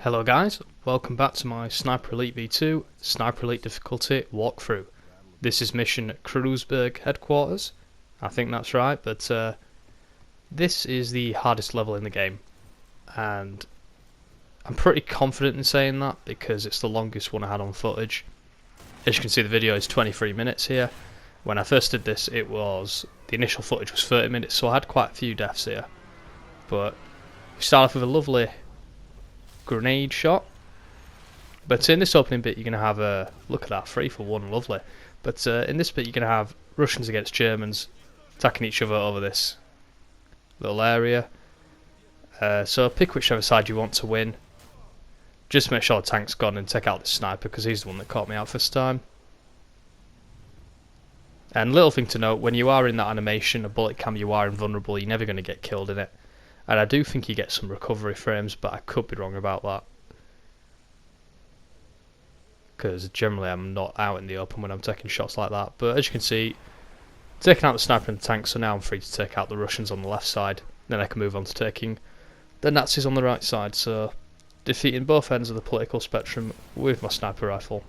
Hello guys, welcome back to my Sniper Elite V2 Sniper Elite difficulty walkthrough. This is mission Kreuzberg headquarters, I think that's right, but this is the hardest level in the game, and I'm pretty confident in saying that because it's the longest one I had on footage. As you can see, the video is 23 minutes here. When I first did this, the initial footage was 30 minutes, so I had quite a few deaths here. But we start off with a lovely grenade shot, but in this opening bit you're going to have a look at that 3 for 1, lovely. But in this bit you're going to have Russians against Germans attacking each other over this little area, so pick whichever side you want to win. Just make sure the tank's gone and take out the sniper because he's the one that caught me out first time. And little thing to note, when you are in that animation, a bullet cam, you are invulnerable, you're never going to get killed in it. And I do think you get some recovery frames, but I could be wrong about that. Because generally I'm not out in the open when I'm taking shots like that. But as you can see, taking out the sniper and the tank, so now I'm free to take out the Russians on the left side. Then I can move on to taking the Nazis on the right side. So defeating both ends of the political spectrum with my sniper rifle.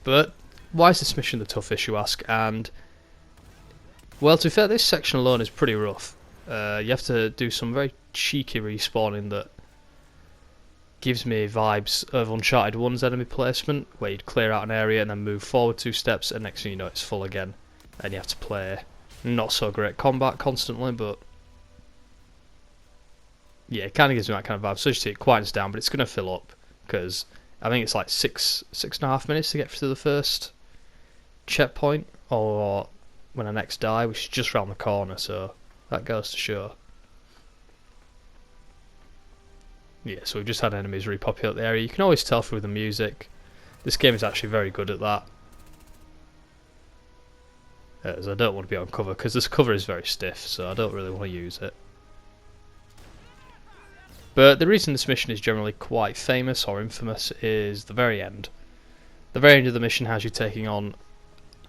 But why is this mission the toughest, you ask? And well, to be fair, this section alone is pretty rough. You have to do some very cheeky respawning that gives me vibes of Uncharted 1's enemy placement, where you'd clear out an area and then move forward 2 steps, and next thing you know it's full again, and you have to play not so great combat constantly, but yeah, it kind of gives me that kind of vibe. So as you see, it quietens down, but it's going to fill up, because I think it's like 6.5 minutes to get through the first checkpoint, or when I next die, which is just round the corner, so that goes to show. Yeah, so we've just had enemies repopulate the area. You can always tell through the music. This game is actually very good at that. As I don't want to be on cover, because this cover is very stiff, so I don't really want to use it. But the reason this mission is generally quite famous or infamous is the very end. The very end of the mission has you taking on,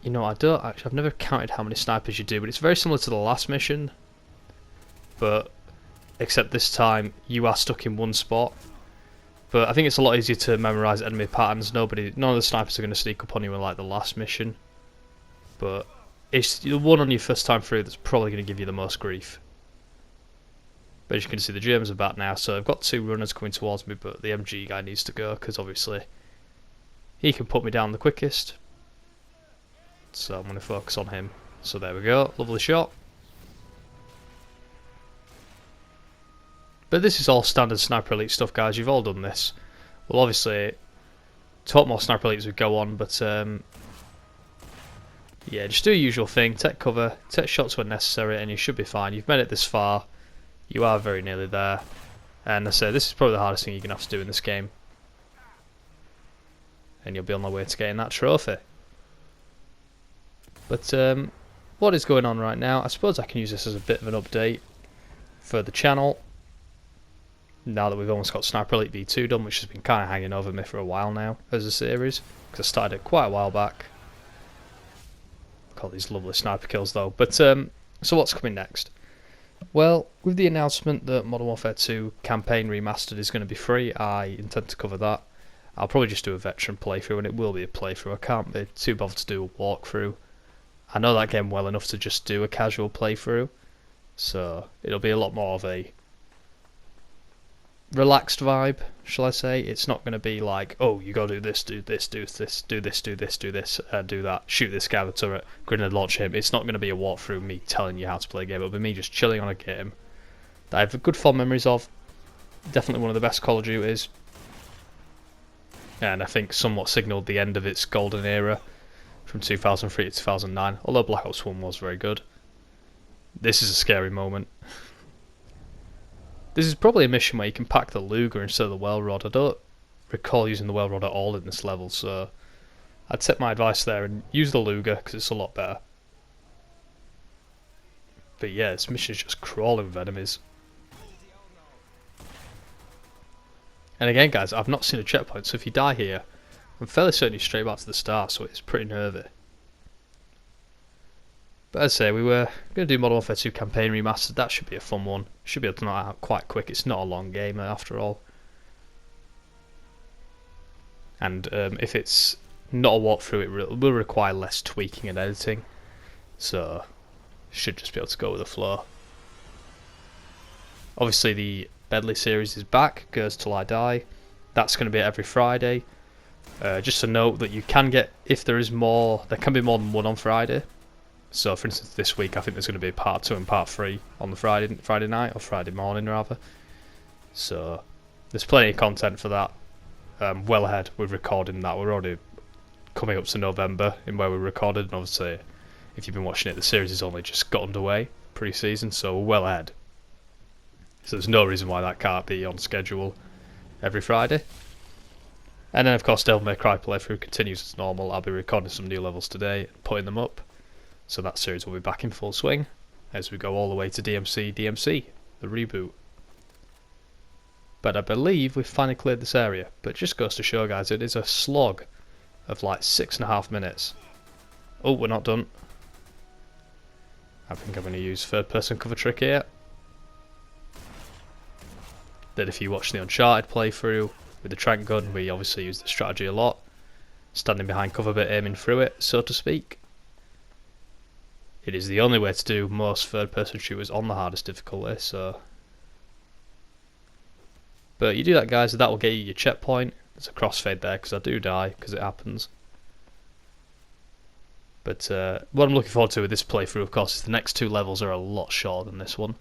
you know, I've never counted how many snipers you do, but it's very similar to the last mission. But except this time you are stuck in one spot. But I think it's a lot easier to memorise enemy patterns. None of the snipers are going to sneak up on you like the last mission. But it's the one on your first time through that's probably going to give you the most grief. But as you can see, the Germans are back now, so I've got 2 runners coming towards me, but the MG guy needs to go because obviously he can put me down the quickest. So I'm going to focus on him. So there we go, lovely shot. But this is all standard Sniper Elite stuff, guys. You've all done this. We'll obviously talk more Sniper Elite as we go on, but yeah, just do your usual thing. Take cover, take shots when necessary, and you should be fine. You've made it this far. You are very nearly there. And I say, this is probably the hardest thing you're going to have to do in this game. And you'll be on the way to getting that trophy. But what is going on right now? I suppose I can use this as a bit of an update for the channel. Now that we've almost got Sniper Elite V2 done, which has been kind of hanging over me for a while now as a series, because I started it quite a while back. Got these lovely sniper kills though. But so what's coming next? Well, with the announcement that Modern Warfare 2 Campaign Remastered is going to be free, I intend to cover that. I'll probably just do a veteran playthrough, and it will be a playthrough. I can't be too bothered to do a walkthrough. I know that game well enough to just do a casual playthrough, so it'll be a lot more of a relaxed vibe, shall I say. It's not going to be like, oh, you gotta do this, do this, do this, do this, do this, do this, do that, shoot this guy with a turret, grenade launch him. It's not going to be a walkthrough, me telling you how to play a game. It'll be me just chilling on a game that I have good fond memories of. Definitely one of the best Call of Duties, and I think somewhat signalled the end of its golden era from 2003 to 2009, although Black Ops 1 was very good. This is a scary moment. This is probably a mission where you can pack the Luger instead of the well rod. I don't recall using the well rod at all in this level, so I'd take my advice there and use the Luger because it's a lot better. But yeah, this mission is just crawling with enemies. And again, guys, I've not seen a checkpoint, so if you die here, I'm fairly certain you're straight back to the start, so it's pretty nervy. But as I say, we were going to do Modern Warfare 2 Campaign Remastered. That should be a fun one. Should be able to knock out quite quick. It's not a long game after all. and if it's not a walkthrough, it will require less tweaking and editing, so should just be able to go with the flow. Obviously the Bedley series is back, Goes Till I Die. That's going to be every Friday. Just a note that you can get, if there is more, there can be more than one on Friday. So for instance this week I think there's going to be part 2 and part 3 on the Friday night, or Friday morning rather. So there's plenty of content for that. Well ahead with recording that. We're already coming up to November in where we recorded, and obviously if you've been watching it, the series has only just got underway pre-season, so we're well ahead. So there's no reason why that can't be on schedule every Friday. And then of course Devil May Cry playthrough continues as normal. I'll be recording some new levels today and putting them up, so that series will be back in full swing as we go all the way to DMC, the reboot. But I believe we've finally cleared this area, but it just goes to show guys, it is a slog of like 6.5 minutes. Oh, we're not done. I think I'm going to use third person cover trick here. That if you watch the Uncharted playthrough with the trank gun, we obviously use the strategy a lot. Standing behind cover bit, aiming through it, so to speak. It is the only way to do most third person shooters on the hardest difficulty, so... But you do that guys, that will get you your checkpoint. There's a crossfade there because I do die, because it happens. But what I'm looking forward to with this playthrough of course is the next 2 levels are a lot shorter than this one.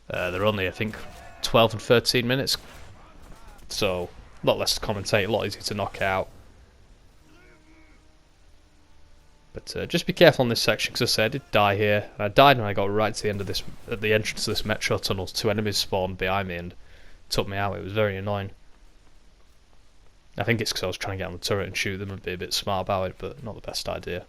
They're only I think 12 and 13 minutes, so a lot less to commentate, a lot easier to knock out. But just be careful on this section, because I said I did die here, and I died when I got right to the end of this, at the entrance to this metro tunnel. 2 enemies spawned behind me and took me out. It was very annoying. I think it's because I was trying to get on the turret and shoot them and be a bit smart about it, but not the best idea.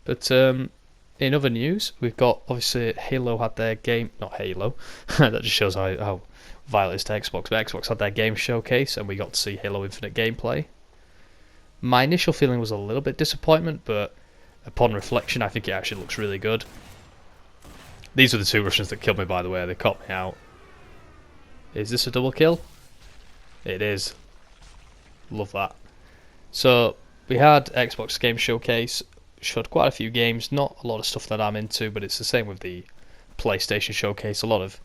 But in other news, we've got, obviously, Halo had their game... Not Halo. That just shows how vital it is to Xbox. But Xbox had their game showcase, and we got to see Halo Infinite gameplay. My initial feeling was a little bit disappointment, but upon reflection, I think it actually looks really good. These are the 2 Russians that killed me, by the way. They caught me out. Is this a double kill? It is. Love that. So, we had Xbox Game Showcase. Showed quite a few games, not a lot of stuff that I'm into, but it's the same with the PlayStation Showcase. A lot of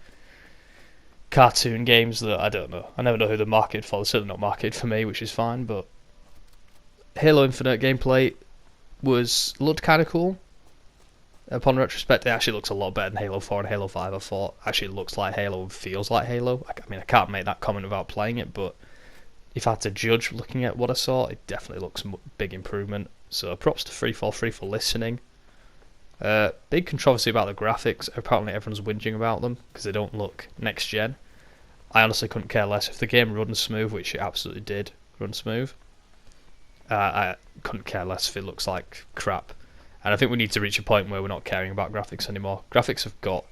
cartoon games that I don't know. I never know who they're marketed for. They're certainly not marketed for me, which is fine, but Halo Infinite gameplay looked kind of cool. Upon retrospect, it actually looks a lot better than Halo 4 and Halo 5, I thought. Actually looks like Halo and feels like Halo. I mean, I can't make that comment without playing it, but if I had to judge looking at what I saw, it definitely looks a big improvement. So props to 343 for listening. Big controversy about the graphics. Apparently everyone's whinging about them because they don't look next gen. I honestly couldn't care less. If the game runs smooth, which it absolutely did run smooth, I couldn't care less if it looks like crap. And I think we need to reach a point where we're not caring about graphics anymore. Graphics have got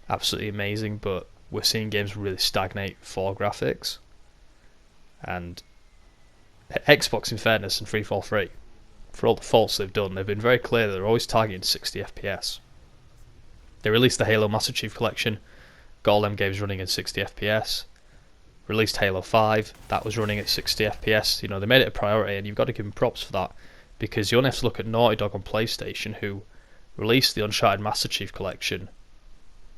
absolutely amazing, but we're seeing games really stagnate for graphics. And Xbox, in fairness, and 343, for all the faults they've done, they've been very clear that they're always targeting 60 FPS. They released the Halo Master Chief Collection, got all them games running at 60 FPS. Released Halo 5, that was running at 60 FPS. You know, they made it a priority, and you've got to give them props for that, because you only have to look at Naughty Dog on PlayStation, who released the Uncharted Master Chief Collection.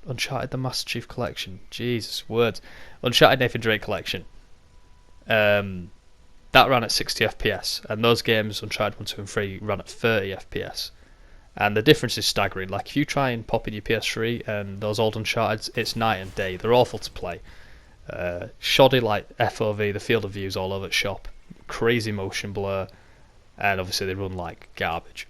Uncharted the Master Chief Collection, Jesus, words. Uncharted Nathan Drake Collection. That ran at 60 FPS, and those games, Uncharted 1, 2 and 3, ran at 30 FPS. And the difference is staggering. Like, if you try and pop in your PS3 and those old Uncharted, it's night and day. They're awful to play. Shoddy like FOV, the field of view's all over the shop. Crazy motion blur, and obviously they run like garbage.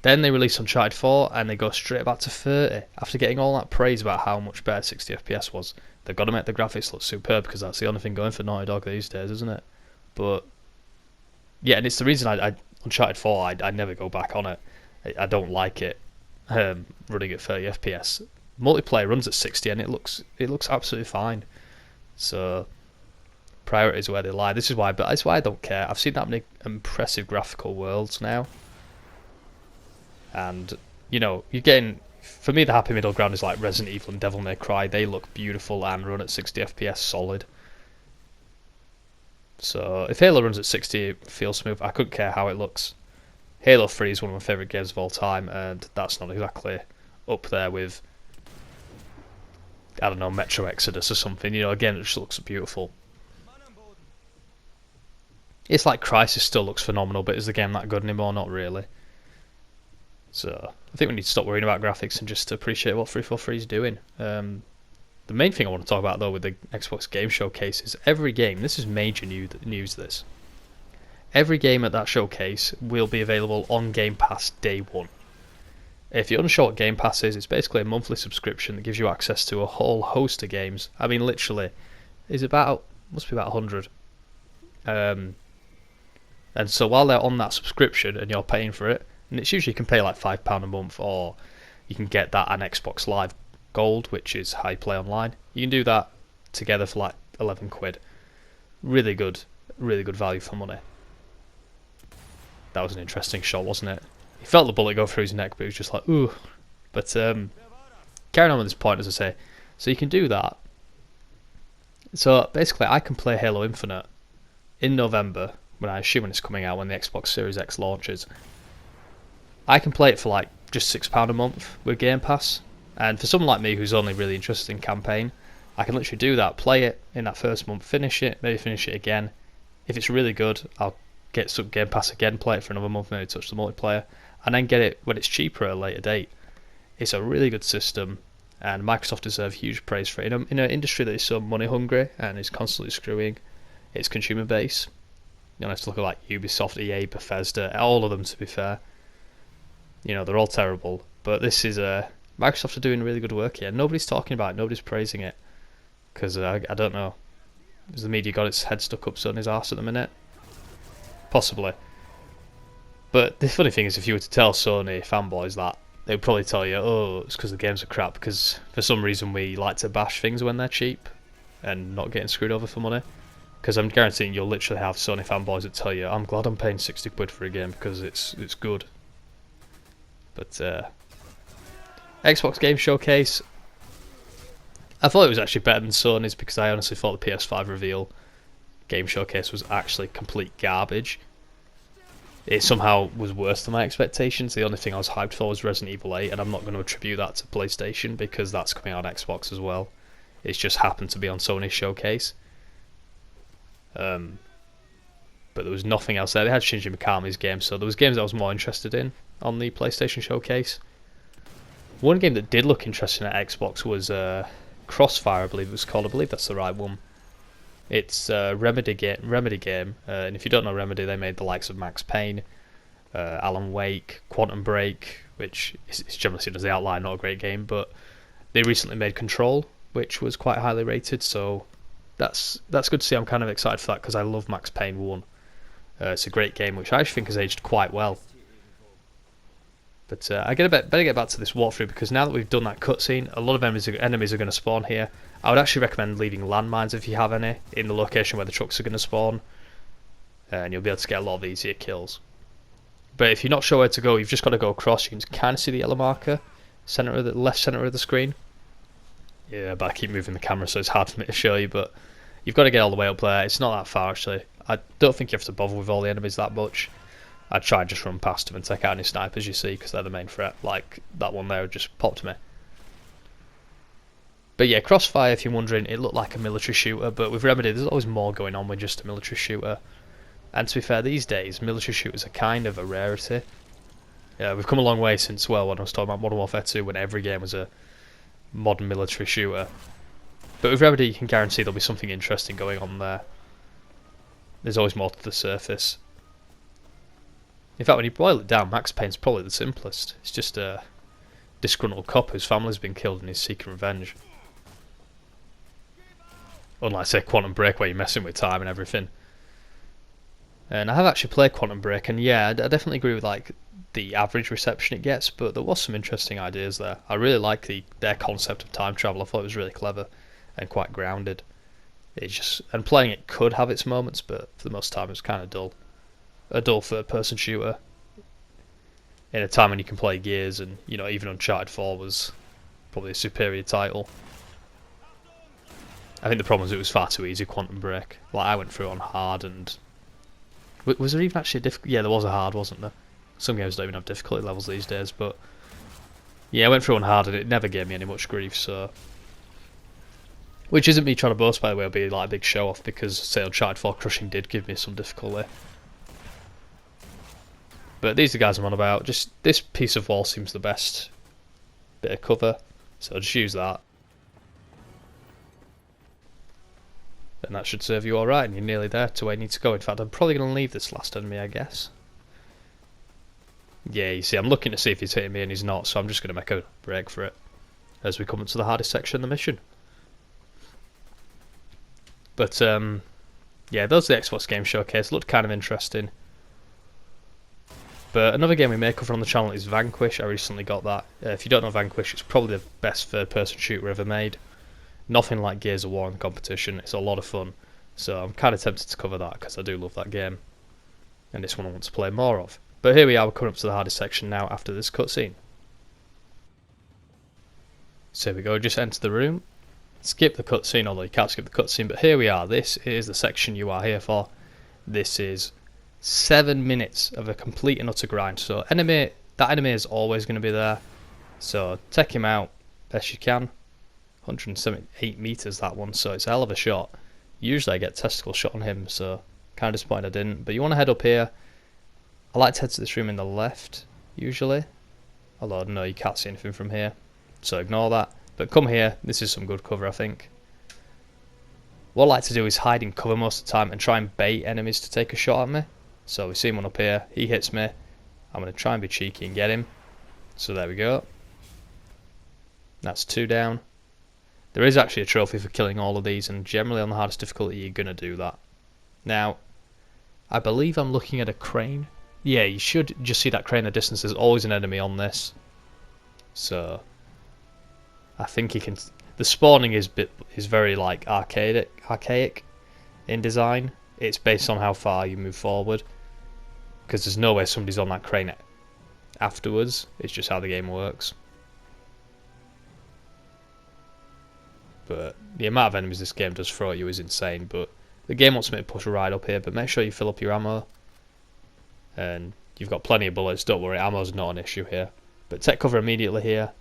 Then they release Uncharted 4 and they go straight back to 30 after getting all that praise about how much better 60 FPS was. They've got to make the graphics look superb because that's the only thing going for Naughty Dog these days, isn't it? But yeah, and it's the reason I Uncharted 4, I never go back on it. I don't like it running at 30 FPS. Multiplayer runs at 60 and it looks absolutely fine. So priorities where they lie. This is why, but that's why I don't care. I've seen that many impressive graphical worlds now, and you know, you're getting For me, the happy middle ground is like Resident Evil and Devil May Cry. They look beautiful and run at 60 FPS solid. So if Halo runs at 60, it feels smooth. I couldn't care how it looks. Halo 3 is one of my favourite games of all time, and that's not exactly up there with, I don't know, Metro Exodus or something. You know, again, it just looks beautiful. It's like Crysis still looks phenomenal, but is the game that good anymore? Not really. So I think we need to stop worrying about graphics and just appreciate what 343 is doing. The main thing I want to talk about though with the Xbox Game Showcase is every game, this is major news this, every game at that showcase will be available on Game Pass day one. If you're unsure what Game Pass is, it's basically a monthly subscription that gives you access to a whole host of games. I mean literally, must be about 100. And so while they're on that subscription and you're paying for it, and it's usually you can pay like £5 a month, or you can get that and Xbox Live Gold, which is how you play online. You can do that together for like 11 quid. Really good value for money. That was an interesting shot, wasn't it? He felt the bullet go through his neck, but he was just like, ooh. But carrying on with this point, as I say, so you can do that. So basically, I can play Halo Infinite in November, when I assume it's coming out when the Xbox Series X launches. I can play it for like just £6 a month with Game Pass. And for someone like me who's only really interested in campaign, I can literally do that, play it in that first month, finish it, maybe finish it again. If it's really good, I'll get some Game Pass again, play it for another month, maybe touch the multiplayer, and then get it when it's cheaper at a later date. It's a really good system, and Microsoft deserve huge praise for it. In an industry that is so money hungry and is constantly screwing its consumer base, you don't have to look at like Ubisoft, EA, Bethesda, all of them to be fair. You know, they're all terrible, but this is Microsoft are doing really good work here. Nobody's talking about it, nobody's praising it, because I don't know. Has the media got its head stuck up Sony's arse at the minute? Possibly. But the funny thing is, if you were to tell Sony fanboys that, they would probably tell you, oh, it's because the games are crap, because for some reason we like to bash things when they're cheap and not getting screwed over for money. Because I'm guaranteeing you'll literally have Sony fanboys that tell you, I'm glad I'm paying 60 quid for a game because it's good. But Xbox Game Showcase, I thought it was actually better than Sony's, because I honestly thought the PS5 reveal Game Showcase was actually complete garbage. It somehow was worse than my expectations. The only thing I was hyped for was Resident Evil 8, and I'm not going to attribute that to PlayStation because that's coming out on Xbox as well. It's just happened to be on Sony's showcase. But there was nothing else there. They had Shinji Mikami's game, so there was games I was more interested in on the PlayStation showcase. One game that did look interesting at Xbox was Crossfire, I believe it was called. I believe that's the right one. It's a Remedy game, and if you don't know Remedy, they made the likes of Max Payne, Alan Wake, Quantum Break, which is generally seen as the outline, not a great game, but they recently made Control, which was quite highly rated, so that's good to see. I'm kind of excited for that because I love Max Payne 1. It's a great game, which I actually think has aged quite well. But I better get back to this walkthrough, because now that we've done that cutscene, a lot of enemies are going to spawn here. I would actually recommend leaving landmines, if you have any, in the location where the trucks are going to spawn, and you'll be able to get a lot of easier kills. But if you're not sure where to go, you've just got to go across. You can kind of see the yellow marker, left center of the screen. Yeah, but I keep moving the camera, so it's hard for me to show you, but you've got to get all the way up there. It's not that far, actually. I don't think you have to bother with all the enemies that much. I'd try and just run past them and take out any snipers you see, because they're the main threat. Like that one there just popped me. But yeah, Crossfire, if you're wondering, it looked like a military shooter, but with Remedy there's always more going on with just a military shooter. And to be fair, these days military shooters are kind of a rarity. Yeah, we've come a long way since, well, when I was talking about Modern Warfare 2, when every game was a modern military shooter. But with Remedy you can guarantee there'll be something interesting going on there. There's always more to the surface. In fact, when you boil it down, Max Payne's probably the simplest. It's just a disgruntled cop whose family's been killed and he's seeking revenge. Unlike, say, Quantum Break, where you're messing with time and everything. And I have actually played Quantum Break, and yeah, I definitely agree with like the average reception it gets, but there was some interesting ideas there. I really like their concept of time travel. I thought it was really clever and quite grounded. And playing it could have its moments, but for the most time it was kind of dull. A dull third-person shooter. in a time when you can play Gears, and you know, even Uncharted 4 was probably a superior title. I think the problem was it was far too easy, Quantum Break. Like, I went through on hard, and was there even actually a difficult? Yeah, there was a hard, wasn't there? Some games don't even have difficulty levels these days, but yeah, I went through on hard and it never gave me any much grief, so. Which isn't me trying to boast, by the way, it'll be like a big show off, because say Uncharted 4 Crushing did give me some difficulty. But these are the guys I'm on about. Just this piece of wall seems the best bit of cover, so just use that. And that should serve you alright, and you're nearly there to where you need to go. In fact, I'm probably going to leave this last enemy, I guess. Yeah, you see, I'm looking to see if he's hitting me and he's not, so I'm just going to make a break for it as we come up to the hardest section of the mission. But, yeah, those are the Xbox Game Showcase. Looked kind of interesting. But another game we may cover on the channel is Vanquish. I recently got that. If you don't know Vanquish, it's probably the best third-person shooter ever made. Nothing like Gears of War in the competition. It's a lot of fun. So I'm kind of tempted to cover that because I do love that game. And it's one I want to play more of. But here we are, we're coming up to the hardest section now after this cutscene. So here we go, just enter the room. Skip the cutscene, although you can't skip the cutscene, but here we are. This is the section you are here for. This is 7 minutes of a complete and utter grind. So that enemy is always going to be there. So take him out best you can. 178 meters that one, so it's a hell of a shot. Usually I get testicle shot on him, so kind of disappointed I didn't. But you want to head up here. I like to head to this room in the left, usually. Although no, you can't see anything from here, so ignore that. But come here, this is some good cover, I think. What I like to do is hide in cover most of the time and try and bait enemies to take a shot at me. So we see one up here, he hits me. I'm going to try and be cheeky and get him. So there we go. That's 2 down. There is actually a trophy for killing all of these, and generally on the hardest difficulty you're going to do that. Now, I believe I'm looking at a crane. Yeah, you should just see that crane in the distance. There's always an enemy on this. So I think you can. The spawning is very like archaic in design. It's based on how far you move forward, because there's no way somebody's on that crane afterwards. It's just how the game works. But the amount of enemies this game does throw at you is insane. But the game wants me to push right up here. But make sure you fill up your ammo. And you've got plenty of bullets. Don't worry, ammo's not an issue here. But take cover immediately here,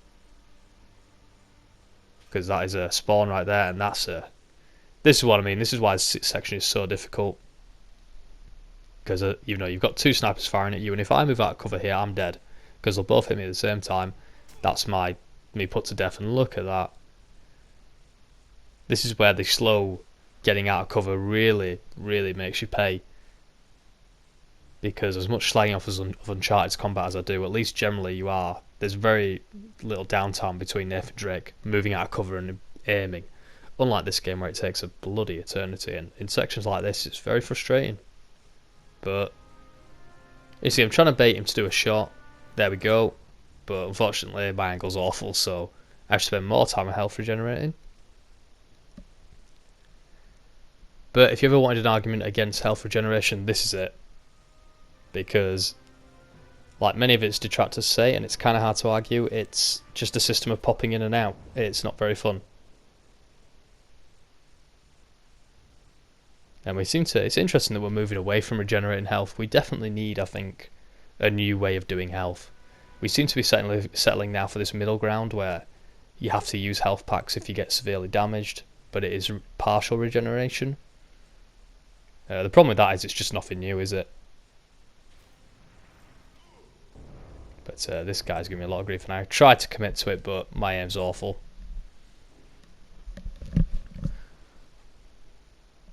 because that is a spawn right there, and that's a. This is what I mean. This is why this section is so difficult. Because you know, you've got 2 snipers firing at you, and if I move out of cover here, I'm dead. Because they'll both hit me at the same time. That's me put to death. And look at that. This is where the slow getting out of cover really, really makes you pay. Because as much slagging off of Uncharted's combat as I do, at least generally you are. There's very little downtime between Nathan Drake moving out of cover and aiming. Unlike this game where it takes a bloody eternity, and in sections like this it's very frustrating. But you see, I'm trying to bait him to do a shot. There we go. But unfortunately my angle's awful, so I have to spend more time on health regenerating. But if you ever wanted an argument against health regeneration, this is it. Because, like many of its detractors say, and it's kind of hard to argue, it's just a system of popping in and out. It's not very fun. And it's interesting that we're moving away from regenerating health. We definitely need, I think, a new way of doing health. We seem to be settling now for this middle ground where you have to use health packs if you get severely damaged, but it is partial regeneration. The problem with that is it's just nothing new, is it? But this guy's giving me a lot of grief, and I tried to commit to it, but my aim's awful.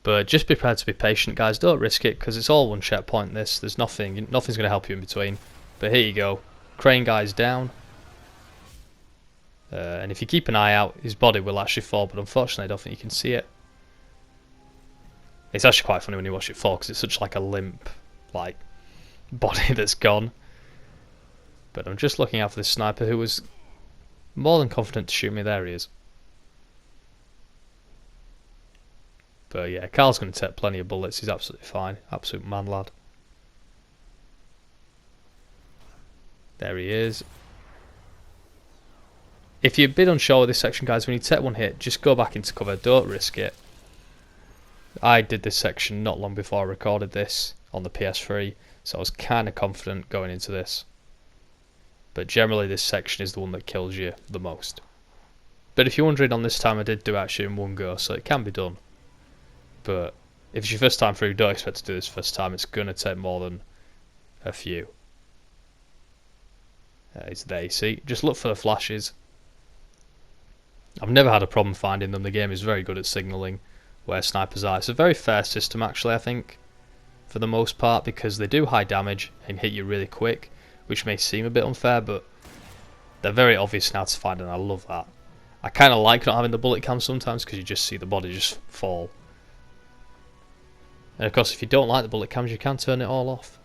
But just be prepared to be patient, guys. Don't risk it, because it's all one checkpoint. There's nothing's going to help you in between. But here you go. Crane guy's down. And if you keep an eye out, his body will actually fall, but unfortunately I don't think you can see it. It's actually quite funny when you watch it fall, because it's such like a limp like body that's gone. But I'm just looking out for this sniper who was more than confident to shoot me. There he is. But yeah, Carl's going to take plenty of bullets. He's absolutely fine. Absolute man lad. There he is. If you're a bit unsure with this section, guys, when you take one hit, just go back into cover. Don't risk it. I did this section not long before I recorded this on the PS3, so I was kind of confident going into this. But generally this section is the one that kills you the most. But if you're wondering, on this time I did do actually in one go, so it can be done. But if it's your first time through, don't expect to do this first time. It's going to take more than a few. It's there, you see. Just look for the flashes. I've never had a problem finding them. The game is very good at signalling where snipers are. It's a very fair system actually, I think, for the most part, because they do high damage and hit you really quick, which may seem a bit unfair, but they're very obvious now to find, and I love that. I kind of like not having the bullet cam sometimes, because you just see the body just fall. And of course, if you don't like the bullet cams, you can turn it all off.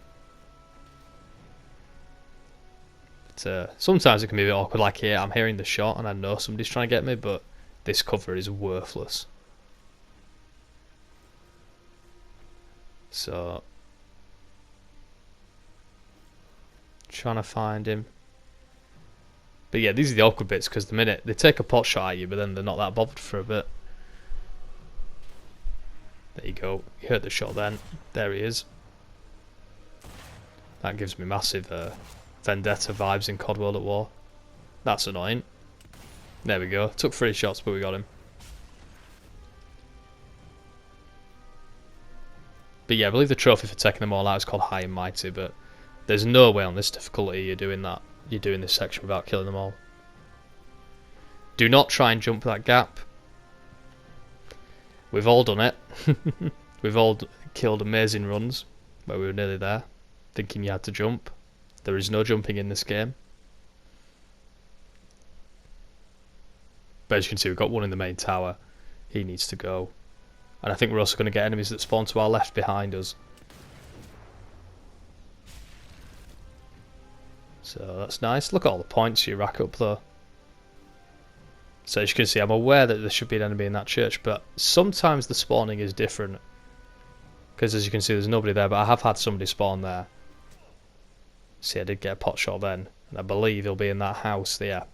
But sometimes it can be a bit awkward, like here, I'm hearing the shot and I know somebody's trying to get me, but this cover is worthless. So, trying to find him. But yeah, these are the awkward bits, because the minute they take a pot shot at you, but then they're not that bothered for a bit. There you go. You heard the shot then. There he is. That gives me massive Vendetta vibes in COD World at War. That's annoying. There we go. Took 3 shots, but we got him. But yeah, I believe the trophy for taking them all out is called High and Mighty, but there's no way on this difficulty you're doing that. You're doing this section without killing them all. Do not try and jump that gap. We've all done it. We've all killed amazing runs where we were nearly there, thinking you had to jump. There is no jumping in this game. But as you can see, we've got one in the main tower. He needs to go. And I think we're also going to get enemies that spawn to our left behind us. So that's nice. Look at all the points you rack up though. So as you can see, I'm aware that there should be an enemy in that church, but sometimes the spawning is different. Because as you can see, there's nobody there, but I have had somebody spawn there. See, I did get a pot shot then, and I believe he'll be in that house there,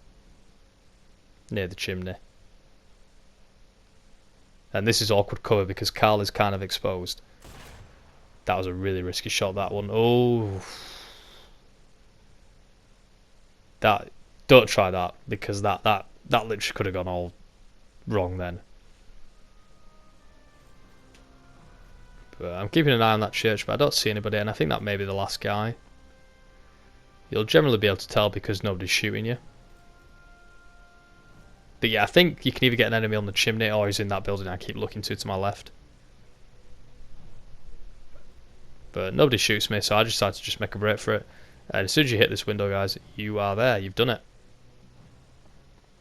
near the chimney. And this is awkward cover because Carl is kind of exposed. That was a really risky shot, that one. Oh, don't try that, because that literally could have gone all wrong then. But I'm keeping an eye on that church, but I don't see anybody, and I think that may be the last guy. You'll generally be able to tell because nobody's shooting you. But yeah, I think you can either get an enemy on the chimney or he's in that building I keep looking to my left. But nobody shoots me, so I decided to just make a break for it. And as soon as you hit this window, guys, you are there. You've done it.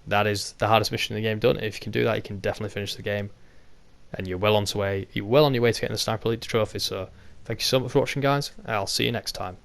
That is the hardest mission in the game done. If you can do that, you can definitely finish the game. And you're well on your way to getting the Sniper Elite trophy. So thank you so much for watching, guys. I'll see you next time.